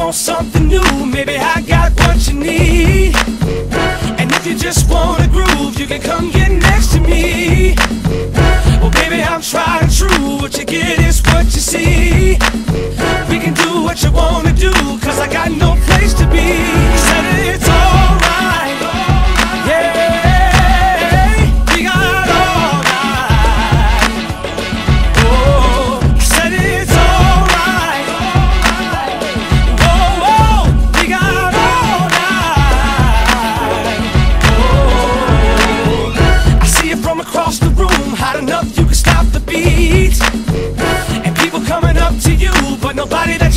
want something new, maybe I got what you need. And if you just wanna groove, you can come get next to me. Well, baby, I'm tried and true, what you get is what you see. We can do what you wanna do, cause I got no place to be. Said it's alright, yeah, we got all night. Oh, said it's alright, whoa, whoa, we got all night. Oh, I see it from across the room, hot enough you can stop the beat. And people coming up to you, but nobody that